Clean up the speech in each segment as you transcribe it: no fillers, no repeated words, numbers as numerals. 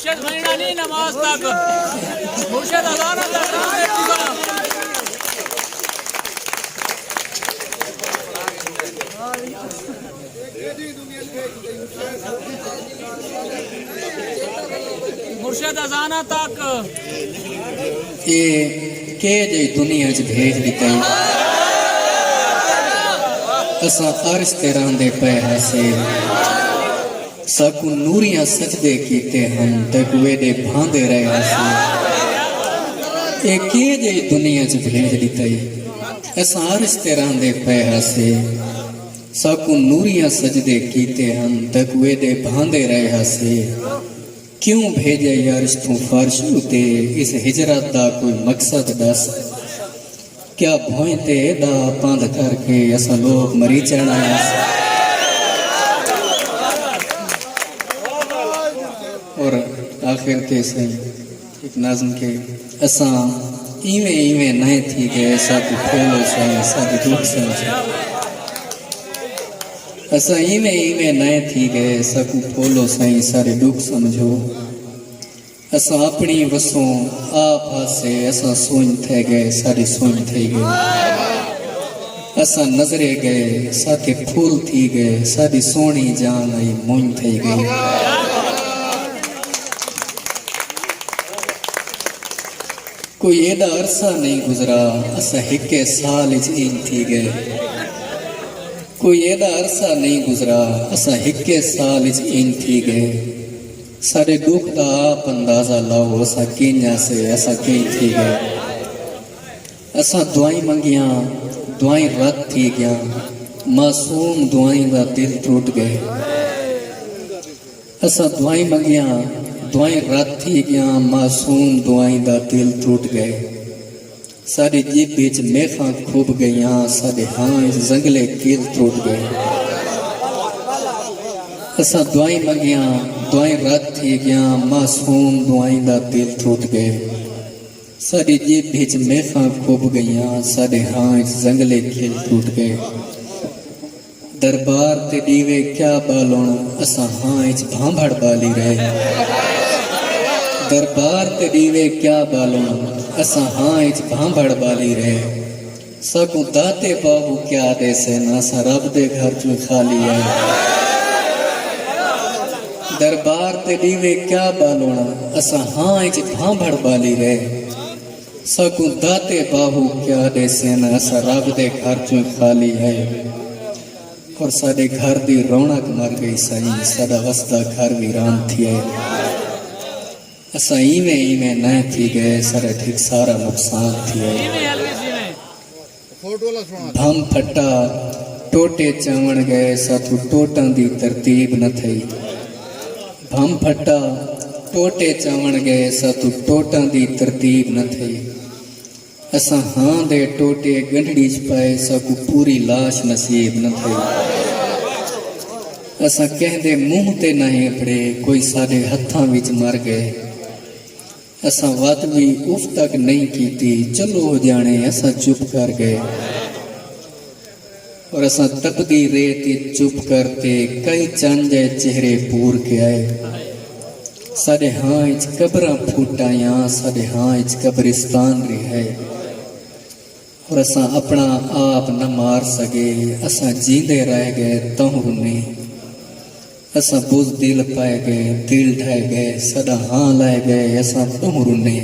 मुर्शिद खरीना नहीं नमाज तक मुर्शिद अजान तक मुर्शिद अजाना तक ये के जे दुनिया च भेज दिता असा अर्श ते रहंदे पे हसे सकू नूरियां सजदे कीते हम ते कुए दे भांदे रहे हसे ये के जे दुनिया च भेज दिता असा अर्श ते रहंदे पे हसे सकू नूरियां सजदे कीते हम ते कुए दे भांदे रहे हसे क्यों भेजे यार तू फर्श उते इस हिजरत दा कोई मकसद दस क्या भोए ते दा पंध करके असा लोग मरी जाना और आखिर के सही एक नाज़म के असा इवे इवे नए थी गए साथ फूलो सही साथ दुख समझ असा इवे इवे नए थी गए सकू फूलो सही सारे दुख समझो असा अपनी वसों आप हासे असा सोच थे गए सारी सोच थे गए असा नजरे गए साथे फूल थी गए सारी सोनी जान आई मुंह थी गई कोई एदा अरसा नहीं गुजरा असा हिके साल इन थी गए कोई एदा अरसा नहीं गुजरा असा हिके साल इन थी गए सारे दुख दा आप अंदाजा लाओ असा किन्या से असा कहीं थी गए असा दुआई मंगिया दुआई रत थी गया मासूम दुआई दा दिल टूट गए असा दुआई मंगिया दुआई रत थी गया मासूम दुआई दा दिल टूट गए सारी जीप बीच मेखा खूब गईया सारे हाँ जंगले कील टूट गए असा दुआई मंगिया दुआई रत थी गया मासूम दुआई दा दिल टूट गए सारी जीप बीच मेखा खूब गईया सारे हाँ जंगले कील टूट गए दरबार ते दीवे क्या बालोण असा हाँ भांभड़ बाली रहे दरबार ते दीवे क्या बालोण असा हाँ भांभड़ बाली रहे सकू दाते बाबू क्या दे से ना सा रब दे घर चू खाली है दरबार ते दीवे क्या बालोना असा हाँ भांभड़ बाली रहे सकू दाते बाबू क्या दे से ना सा रब दे घर चू खाली है और साडे घर दी रौनक मर गई सही साडा वसदा घर वीरान थी है असा इवे इवे नए थी गए सारे ठीक सारा नुकसान थी है भम फटा टोटे चवण गए साथू टोटां दी तरतीब न थई भम फटा टोटे चवण गए साथू टोटां दी तरतीब न थई असा हाँ दे टोटे गंढड़ी च पाए सकू पूरी लाश नसीब न थई असा कहदे मुंह ते नहीं पड़े कोई साडे हत्थां विच मर गए असा वत भी उफ तक नहीं कीती चलो हो जाने असा चुप कर गए और असा तपदी रेत चुप करते कई चांजे चेहरे पूर के आए साडे हाँ कब्रां फूटाया साडे हाँ कब्रिस्तान रिहा और असा अपना आप न मार सके असा जींदे रह गए तहु ने असा बुझ दिल पाए गए दिल ढह गए सदा हाँ लाए गए असा तहु ने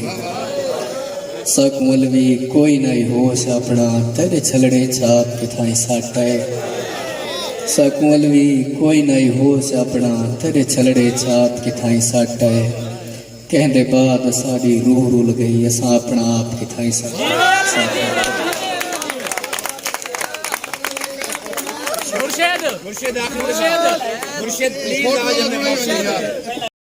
सकमल भी कोई नहीं होश अपना तेरे छलड़े छाप के थाई साटाए सकमल भी कोई नहीं होश अपना तेरे छलड़े छाप के थाई साटाए कहने बाद साड़ी रूह रुल गई असा अपना आप के थाई साटाए मुर्शिद मुर्शिद मुर्शिद मुर्शिद प्लीज आ जाने